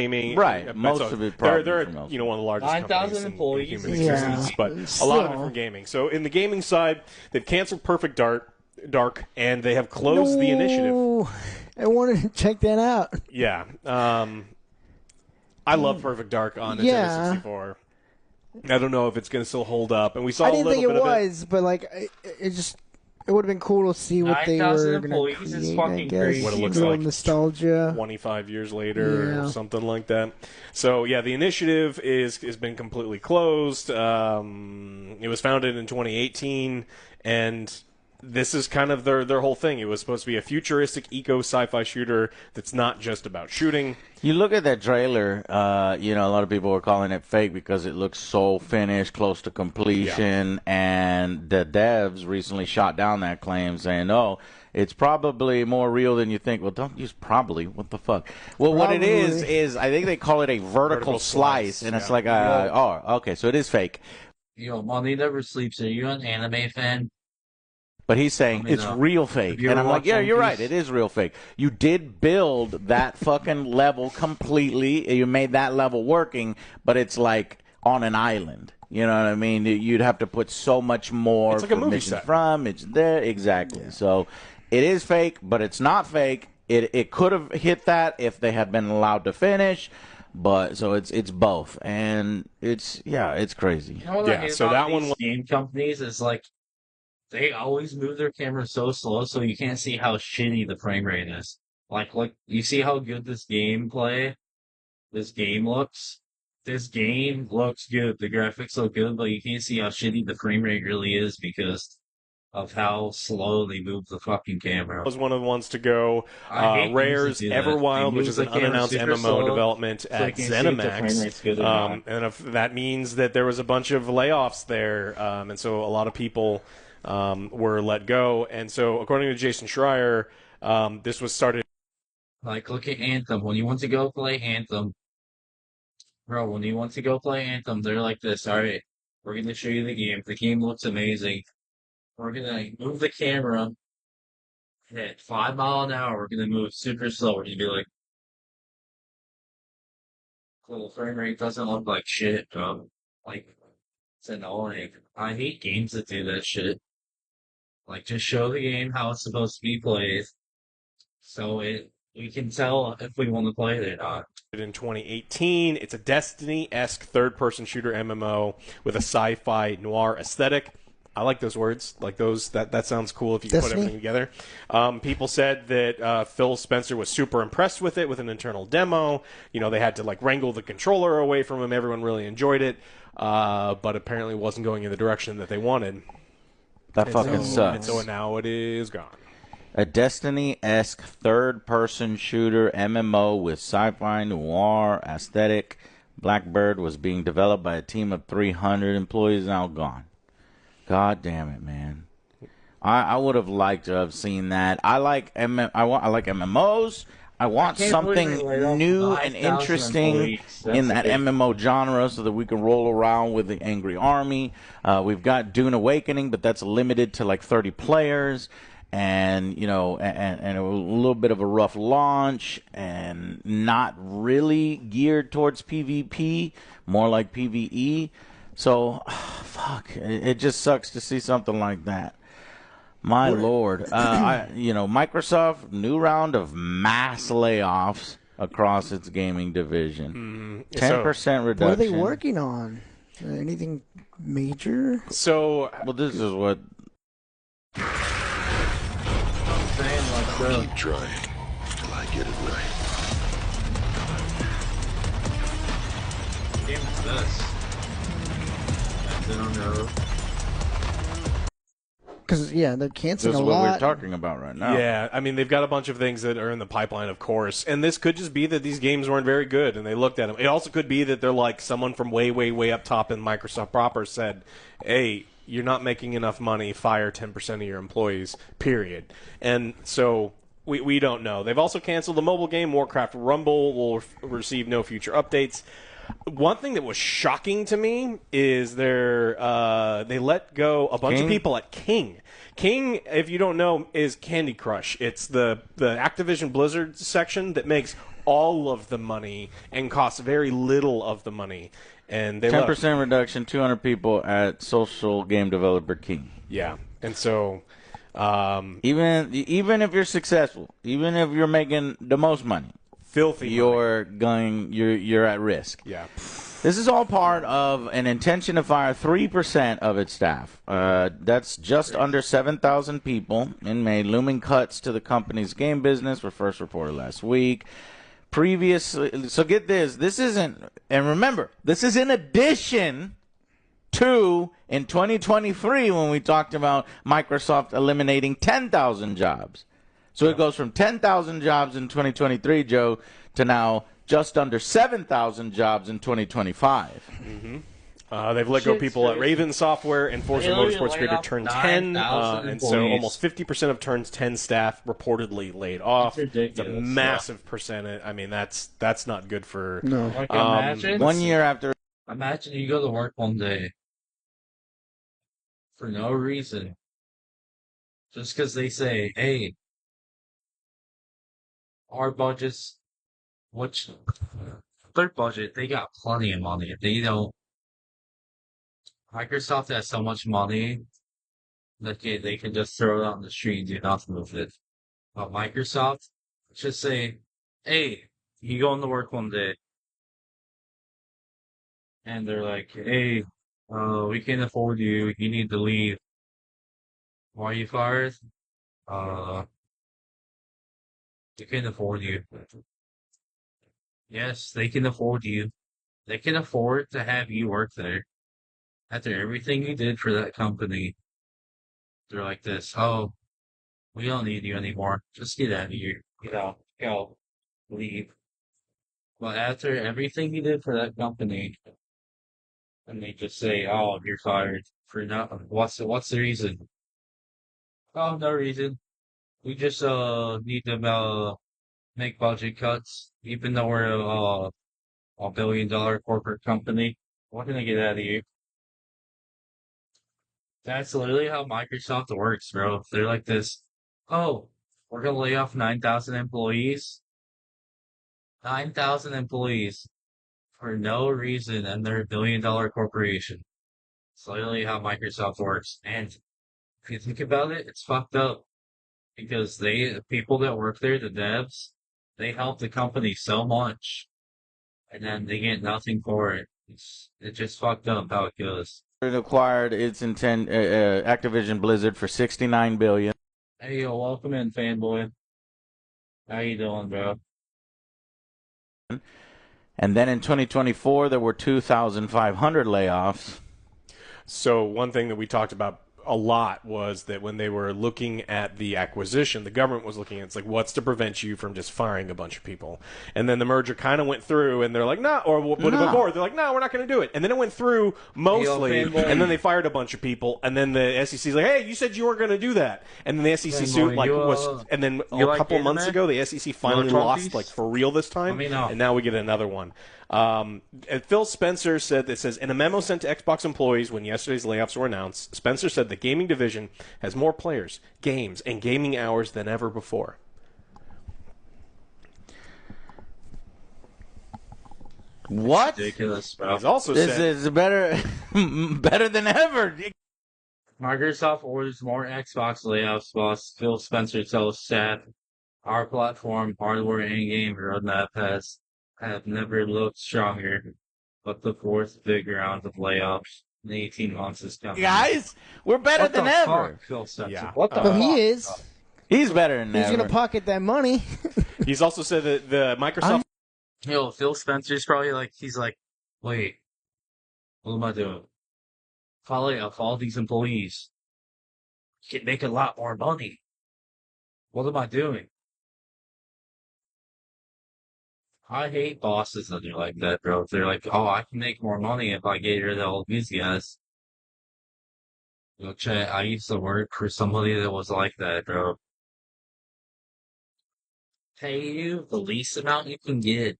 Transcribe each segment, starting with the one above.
gaming. Right. Most of it probably they're from elsewhere. you know, one of the largest 9,000 companies employees. in human existence, but a lot of it from gaming. So in the gaming side, they've canceled Perfect Dark, and they have closed the initiative. I wanted to check that out. Yeah. I love Perfect Dark on Nintendo 64. I don't know if it's going to still hold up. And we saw I didn't a little think bit it of was, but like it would have been cool to see what they 9,000 were going to employees is create. fucking I guess. crazy. What it looks a little like nostalgia. 25 years later Yeah. or something like that. So, yeah, the initiative has been completely closed. It was founded in 2018, and this is kind of their whole thing. It was supposed to be a futuristic eco-sci-fi shooter that's not just about shooting. You look at that trailer, a lot of people were calling it fake because it looks so finished, close to completion, and the devs recently shot down that claim saying, it's probably more real than you think. Well, don't use probably. What the fuck? Well, what it is I think they call it a vertical slice, and it's like, okay, so it is fake. Money never sleeps. Are you an anime fan? But he's saying it's real fake. And I'm like, yeah, you're right. It is real fake. You did build that fucking level completely. You made that level working, but it's like on an island. You know what I mean? You'd have to put so much more. It's like a movie set. It's there. Exactly. Yeah. So it is fake, but it's not fake. It could have hit that if they had been allowed to finish. But so it's both. And it's crazy. So that one. Game companies is like, they always move their camera so slow, so you can't see how shitty the frame rate is. Like you see how good this game looks? This game looks good. The graphics look good, but you can't see how shitty the frame rate really is because of how slow they move the fucking camera. Was one of the ones to go. Rare's Everwild, which is an unannounced MMO development at ZeniMax. And if that means that there was a bunch of layoffs there, and so a lot of people were let go. And so, according to Jason Schreier, this was started. Like, look at Anthem. When you want to go play Anthem, they're like this. All right, we're going to show you the game. The game looks amazing. We're going to move the camera at 5 miles an hour. We're going to move super slow. We're going to be like, cool, frame rate doesn't look like shit, bro. Like, it's annoying. I hate games that do that shit. Like, just show the game how it's supposed to be played, so we can tell if we want to play it or not. In 2018, it's a Destiny-esque third-person shooter MMO with a sci-fi noir aesthetic. I like those words. Like those. That sounds cool if you can put everything together. People said that Phil Spencer was super impressed with it with an internal demo. They had to wrangle the controller away from him. Everyone really enjoyed it, but apparently wasn't going in the direction that they wanted. That fucking sucks. And so now it is gone. A Destiny-esque third-person shooter MMO with sci-fi noir aesthetic. Blackbird was being developed by a team of 300 employees, now gone. God damn it, man. I would have liked to have seen that. I like MMOs. I want something new and interesting in that MMO genre so that we can roll around with the Angry Army. We've got Dune Awakening, but that's limited to 30 players. And, and a little bit of a rough launch and not really geared towards PvP, more like PvE. So, fuck, it just sucks to see something like that. My Lord. Microsoft, new round of mass layoffs across its gaming division. 10% reduction. What are they working on? Anything major? So, well, this is what... I'll keep trying till I get it right. What game is this? I don't know. Because, they're canceling a lot. This is what we're talking about right now. Yeah, I mean, they've got a bunch of things that are in the pipeline, of course. And this could just be that these games weren't very good, and they looked at them. It also could be that they're like someone from way, way, way up top in Microsoft proper said, hey, you're not making enough money, fire 10% of your employees, period. And so we don't know. They've also canceled the mobile game. Warcraft Rumble will receive no future updates. One thing that was shocking to me is they let go a bunch of people at King. King, if you don't know, is Candy Crush. It's the Activision Blizzard section that makes all of the money and cost very little of the money. And they 10% reduction, 200 people at Social Game Developer King. Yeah, and so even if you're successful, even if you're making the most money, filthy you're money. you're at risk. Yeah. This is all part of an intention to fire 3% of its staff. That's just under 7,000 people in May. Looming cuts to the company's game business were first reported last week. Previously, so get this. This isn't, and remember, this is in addition to in 2023 when we talked about Microsoft eliminating 10,000 jobs. So it goes from 10,000 jobs in 2023, Joe, to now just under 7,000 jobs in 2025. They've let go people at Raven Software and Forza Motorsports creator Turn 10, and so almost 50% of Turn's 10 staff reportedly laid off. It's a massive percentage. I mean, that's not good for. No. Like, imagine 1 year after. Imagine you go to work one day for no reason, just because they say, "Hey, our budget's which their budget, they got plenty of money. They don't. Microsoft has so much money that they can just throw it out in the street and do nothing with it. But Microsoft just say, "Hey, you go into work one day," and they're like, "Hey, we can't afford you. You need to leave. Why are you fired? We can't afford you." Yes, they can afford you. They can afford to have you work there. After everything you did for that company, they're like this, "Oh, we don't need you anymore. Just get out of here. Go, leave." But after everything you did for that company, and they just say, "Oh, you're fired for nothing." What's the reason? Oh, no reason. We just need to make budget cuts, even though we're a billion-dollar corporate company. We're gonna get out of here. That's literally how Microsoft works, bro. They're like this. "Oh, we're gonna lay off 9,000 employees. 9,000 employees for no reason, and they're a billion-dollar corporation." It's literally how Microsoft works. And if you think about it, it's fucked up because the people that work there, the devs, they help the company so much, and then they get nothing for it. It's just fucked up how it goes. It acquired its Activision Blizzard for $69 billion. Hey, yo, welcome in, fanboy. How you doing, bro? And then in 2024, there were 2,500 layoffs. So one thing that we talked about a lot was that when they were looking at the acquisition, the government was looking at it's like, what's to prevent you from just firing a bunch of people? And then the merger kind of went through, and they're like, no, or before they're like, no, we're not going to do it. And then it went through mostly, and then they fired a bunch of people, and then the SEC's like, hey, you said you weren't going to do that. And then the SEC suit and then a couple months ago, the SEC finally lost for real this time, and now we get another one. And Phil Spencer says, in a memo sent to Xbox employees when yesterday's layoffs were announced, Spencer said the gaming division has more players, games, and gaming hours than ever before. What? Ridiculous, bro. He's also This said, is better than ever. Microsoft orders more Xbox layoffs, boss. Phil Spencer tells staff, "Our platform, hardware, and game roadmap have never looked stronger, but the fourth big round of layoffs in 18 months is coming." Guys, we're better What than the ever. fuck, Phil Spencer? Yeah. What the But fuck? he is. He's better than He's ever. going to pocket that money. he's also said that the Microsoft Yo, Phil Spencer's probably like, he's like, "Wait, what am I doing? If I lay off all these employees, I can make a lot more money. What am I doing?" I hate bosses that are like that, bro. They're like, "Oh, I can make more money if I get rid of all these guys." Yo, chat, I used to work for somebody that was like that, bro. Pay you the least amount you can get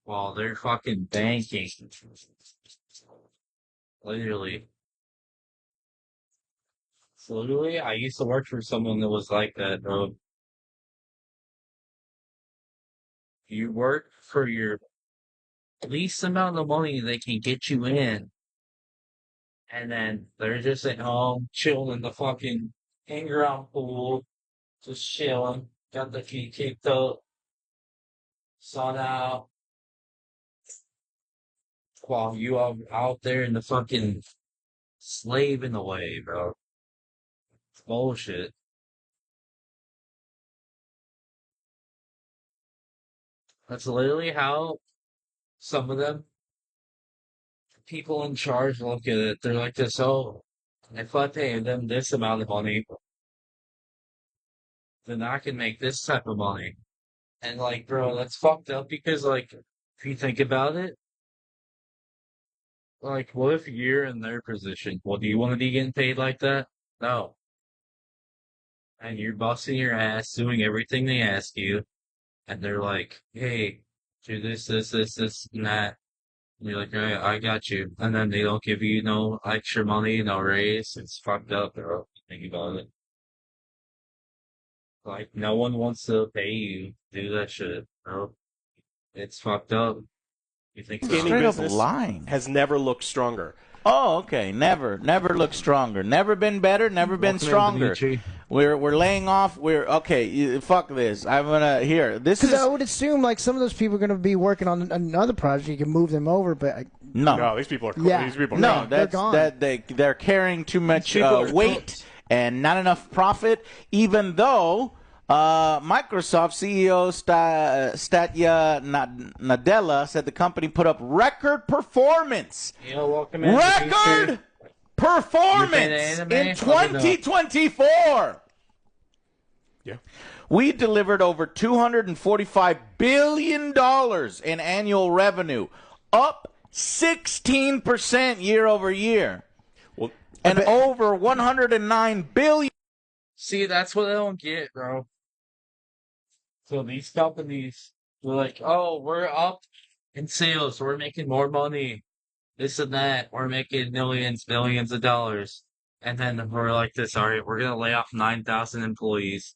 while they're fucking banking. Literally. So literally, I used to work for someone that was like that, bro. You work for your least amount of money they can get you in, and then they're just at home chilling in the fucking in-ground pool, just chilling, got the feet kicked up, sun out, while you are out there in the fucking slaving away, bro. It's bullshit. That's literally how some of them people in charge look at it. They're like this, oh, if I pay them this amount of money, then I can make this type of money. And like, bro, that's fucked up because like, if you think about it, like, what if you're in their position? Well, do you want to be getting paid like that? No. And you're busting your ass, doing everything they ask you, and they're like, hey, do this, and that. And you're like, all right, I got you. And then they don't give you no extra money, no raise. It's fucked up, bro. Think about it. Like, no one wants to pay you to do that shit, bro. It's fucked up. You think about Gaming it. Straight up business lying. has never looked stronger. Oh, okay. Never looked stronger. Never been better. Never been Welcome in, stronger. Dimitri. We're laying off. We're okay. Fuck this. I'm gonna here. This Because is I would assume like some of those people are going to be working on another project. You can move them over, but no. No, these people are Yeah. these people are No, gone. They're that's gone. that they're carrying too much People are weight crooks. and not enough profit. Even though Microsoft CEO Satya Nadella said the company put up record performance, Welcome in, Dimitri. record performance You been in anime? Let me know. 2024. Yeah. We delivered over $245 billion in annual revenue, up 16% year over year, Well, and over $109 billion. See, that's what I don't get, bro. So these companies were like, oh, we're up in sales. We're making more money. This and that. We're making millions, billions of dollars. And then we're like this, all right, we're going to lay off 9,000 employees.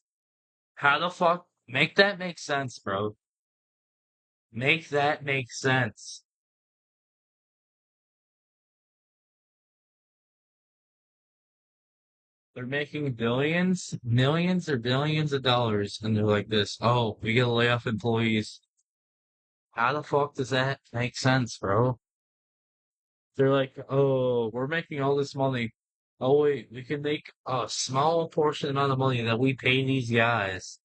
How the fuck? Make that make sense, bro. Make that make sense. They're making billions, millions, or billions of dollars, and they're like this, oh, we gotta lay off employees. How the fuck does that make sense, bro? They're like, oh, we're making all this money. Oh, wait, we can make a small portion amount of money that we pay these guys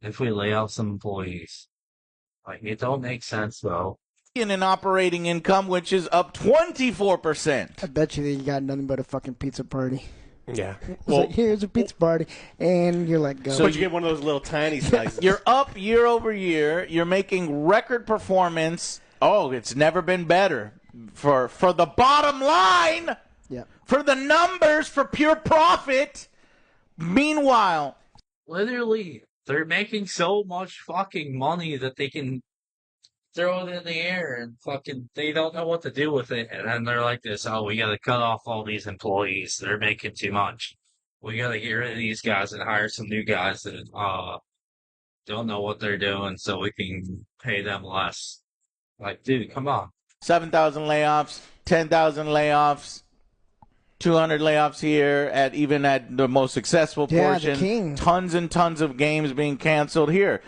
if we lay off some employees. Like, it don't make sense, bro. In operating income, which is up 24%. I bet you that you got nothing but a fucking pizza party. yeah. It's Well, like, here's a pizza party, and you're like, go. but you get one of those little tiny slices. You're up year over year. You're making record performance. Oh, it's never been better for the bottom line, Yeah. for the numbers, for pure profit. Meanwhile, Literally, they're making so much fucking money that they can throw it in the air and fucking they don't know what to do with it. And then they're like this, oh, we gotta cut off all these employees. They're making too much. We gotta get rid of these guys and hire some new guys that don't know what they're doing so we can pay them less. Like, dude, come on. 7,000 layoffs, 10,000 layoffs, 200 layoffs here at the most successful Yeah, the portion. king. Tons and tons of games being canceled here.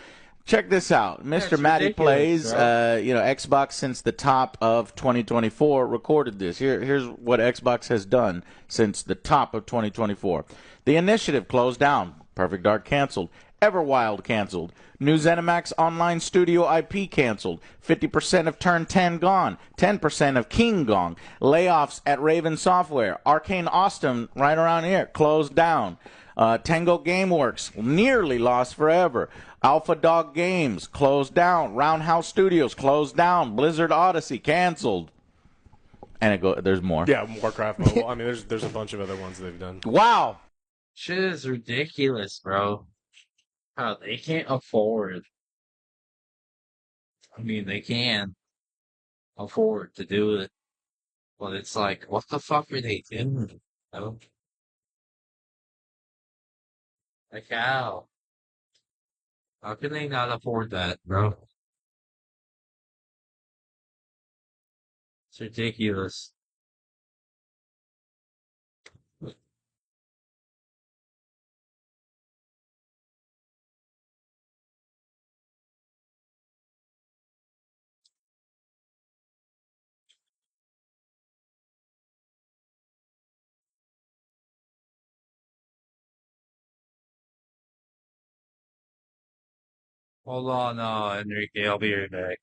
Check this out. Mr. it's Matty ridiculous, Plays, bro. Xbox since the top of 2024 recorded this. Here's what Xbox has done since the top of 2024. The Initiative closed down. Perfect Dark canceled. Everwild canceled. New ZeniMax Online Studio IP canceled. 50% of Turn 10 gone. 10% of King gone. Layoffs at Raven Software. Arcane Austin, right around here, closed down. Tango Gameworks, nearly lost forever. Alpha Dog Games, closed down. Roundhouse Studios, closed down. Blizzard Odyssey, canceled. And there's more. Yeah, Warcraft Mobile. I mean, there's a bunch of other ones they've done. Wow. Shit is ridiculous, bro. How they can't afford. I mean, they can afford to do it. But it's like, what the fuck are they doing? You know? Like, how? How can they not afford that, bro? It's ridiculous. Hold on, Enrique. I'll be right back.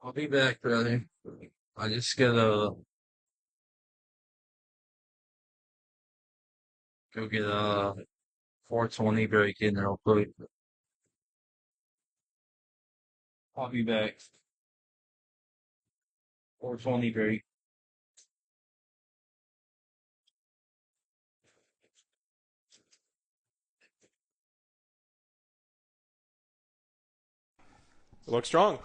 I'll be back, brother. I just gotta go get a 420 break in real quick. I'll be back. 420 break. It looks strong.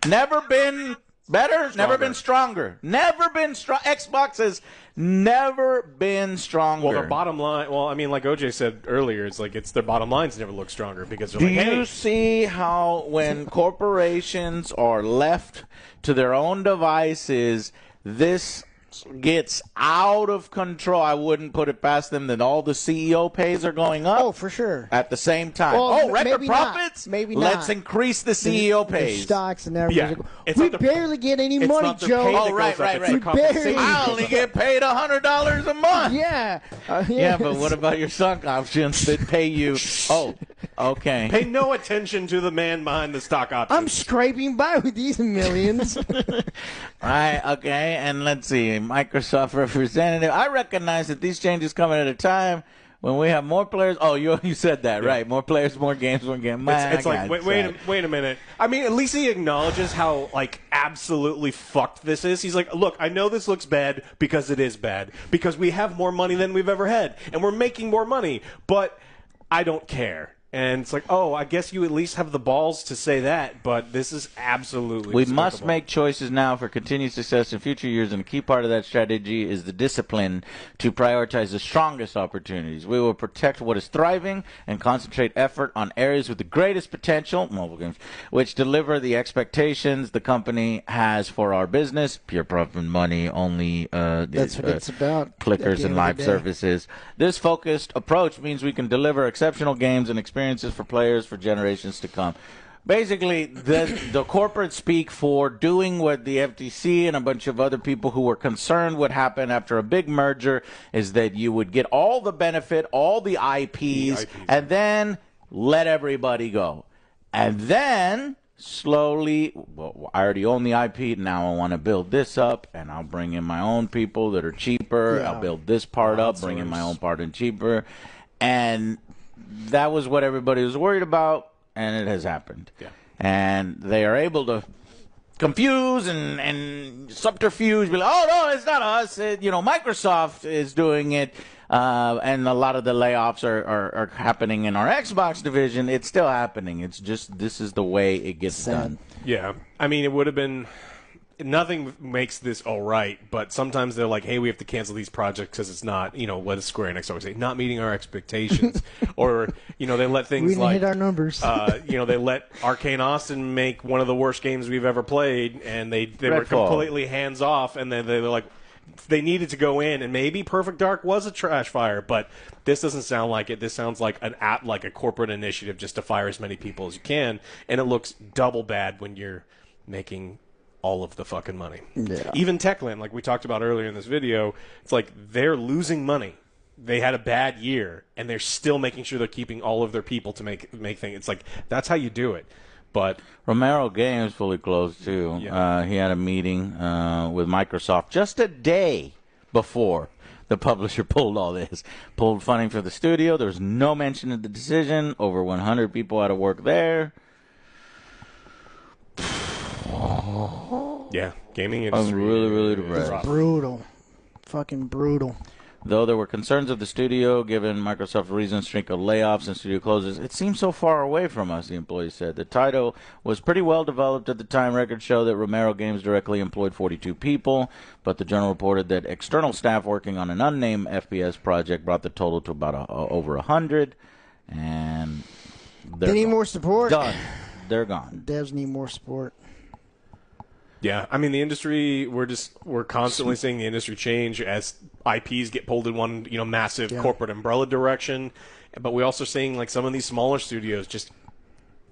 Never been better, never been stronger. Never been strong. Xbox has never been stronger. Well, their bottom line, I mean, like OJ said earlier, it's like it's their bottom lines never look stronger because they're Do like, hey. you see how when corporations are left to their own devices, this gets out of control? I wouldn't put it past them that all the CEO pays are going up. Oh, for sure. At the same time. Well, record maybe not. profits? Maybe Let's not. increase the CEO Their pays. stocks and everything. Yeah. It's We not the- barely get any It's money, not their Joe. pay that Oh, goes right, up, right, it's right. the We compensation barely- I goes only up. get paid $100 a month. Yeah. Yeah, yes. but what about your stock options that pay you? Oh, okay. Pay no attention to the man behind the stock options. I'm scraping by with these millions. Right, okay, and let's see. Microsoft representative. I recognize that these changes come at a time when we have more players. Oh, you said that, right. More players, more games, more games. It's like, wait a minute. I mean, at least he acknowledges how, like, absolutely fucked this is. He's like, look, I know this looks bad because it is bad. Because we have more money than we've ever had. And we're making more money. But I don't care. And it's like, oh, I guess you at least have the balls to say that, but this is absolutely We despicable. must make choices now for continued success in future years, and a key part of that strategy is the discipline to prioritize the strongest opportunities. We will protect what is thriving and concentrate effort on areas with the greatest potential, mobile games, which deliver the expectations the company has for our business. Pure profit and money only. That's what it's about. at the Clickers end and of live the day. services. This focused approach means we can deliver exceptional games and experiences for players for generations to come. Basically, the corporate speak for doing what the FTC and a bunch of other people who were concerned would happen after a big merger is that you would get all the benefit, all the IPs, and then let everybody go. And then slowly, well, I already own the IP, now I want to build this up, and I'll bring in my own people that are cheaper. Yeah. I'll build this part up, bring in my own part and cheaper. And that was what everybody was worried about, and it has happened. Yeah. And they are able to confuse and subterfuge, be like, oh, no, it's not us. Microsoft is doing it. And a lot of the layoffs are happening in our Xbox division. It's still happening. It's just this is the way it gets done. Yeah. I mean, it would have been... Nothing makes this all right, but sometimes they're like, hey, we have to cancel these projects because it's not, what does Square Enix always say? Not meeting our expectations. Or, they let things We didn't like... hit our numbers. They let Arcane Austin make one of the worst games we've ever played, and they were Redfall. completely hands-off, and then they were like... They needed to go in, and maybe Perfect Dark was a trash fire, but this doesn't sound like it. This sounds like like a corporate initiative just to fire as many people as you can, and it looks double bad when you're making all of the fucking money. Yeah. Even Techland, like we talked about earlier in this video, it's like they're losing money. They had a bad year, and they're still making sure they're keeping all of their people to make things. It's like that's how you do it. But Romero Games fully closed too. Yeah. He had a meeting with Microsoft just a day before the publisher pulled funding for the studio. There was no mention of the decision. Over 100 people out of work there. yeah, gaming I'm industry. really, really is depressed. rough. Brutal. Fucking brutal. Though there were concerns of the studio, given Microsoft's recent streak of layoffs and studio closures, it seems so far away from us, the employee said. The title was pretty well developed at the time. Records show that Romero Games directly employed 42 people, but the Journal reported that external staff working on an unnamed FPS project brought the total to about over 100, and They need more support. done. They're gone. Devs need more support. Yeah, I mean the industry. We're constantly seeing the industry change as IPs get pulled in one massive corporate umbrella direction, but we're also seeing like some of these smaller studios just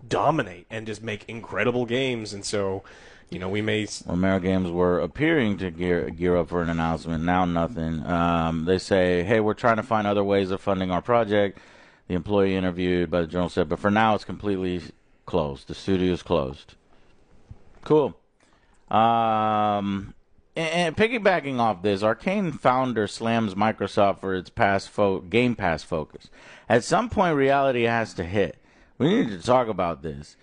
dominate and just make incredible games, and so we may. Romero Games were appearing to gear up for an announcement. Now nothing. They say, hey, we're trying to find other ways of funding our project. The employee interviewed by the Journal said, but for now it's completely closed. The studio is closed. Cool. And piggybacking off this, Arcane founder slams Microsoft for its Game Pass focus. At some point, reality has to hit. We need to talk about this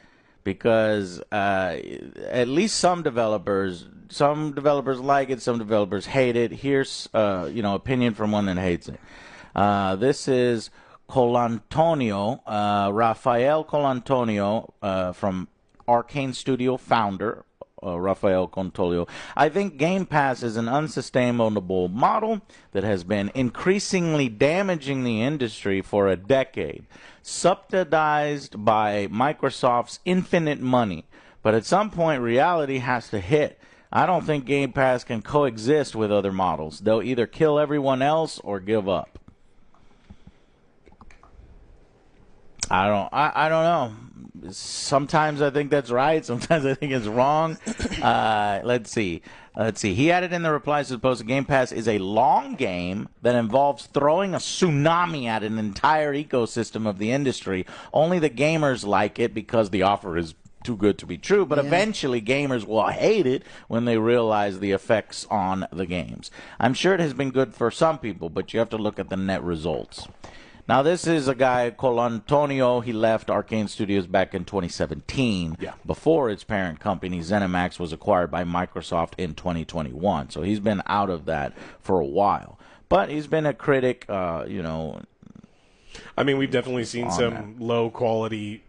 because at least some developers like it, some developers hate it. Here's opinion from one that hates it. This is Colantonio, Rafael Colantonio from Arcane Studio founder. Rafael Contolio. I think Game Pass is an unsustainable model that has been increasingly damaging the industry for a decade, subsidized by Microsoft's infinite money. But at some point, reality has to hit. I don't think Game Pass can coexist with other models. They'll either kill everyone else or give up. I don't know. Sometimes I think that's right. Sometimes I think it's wrong. Let's see. He added in the replies to the post, Game Pass is a long game that involves throwing a tsunami at an entire ecosystem of the industry. Only the gamers like it because the offer is too good to be true, but eventually gamers will hate it when they realize the effects on the games. I'm sure it has been good for some people, but you have to look at the net results. Now, this is a guy, Colantonio. He left Arcane Studios back in 2017, before its parent company, ZeniMax, was acquired by Microsoft in 2021. So he's been out of that for a while. But he's been a critic, I mean, we've definitely seen some low-quality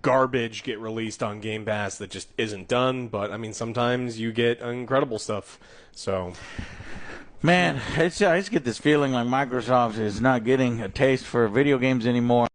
garbage get released on Game Pass that just isn't done. But, I mean, sometimes you get incredible stuff. So... Man, I just get this feeling like Microsoft is not getting a taste for video games anymore.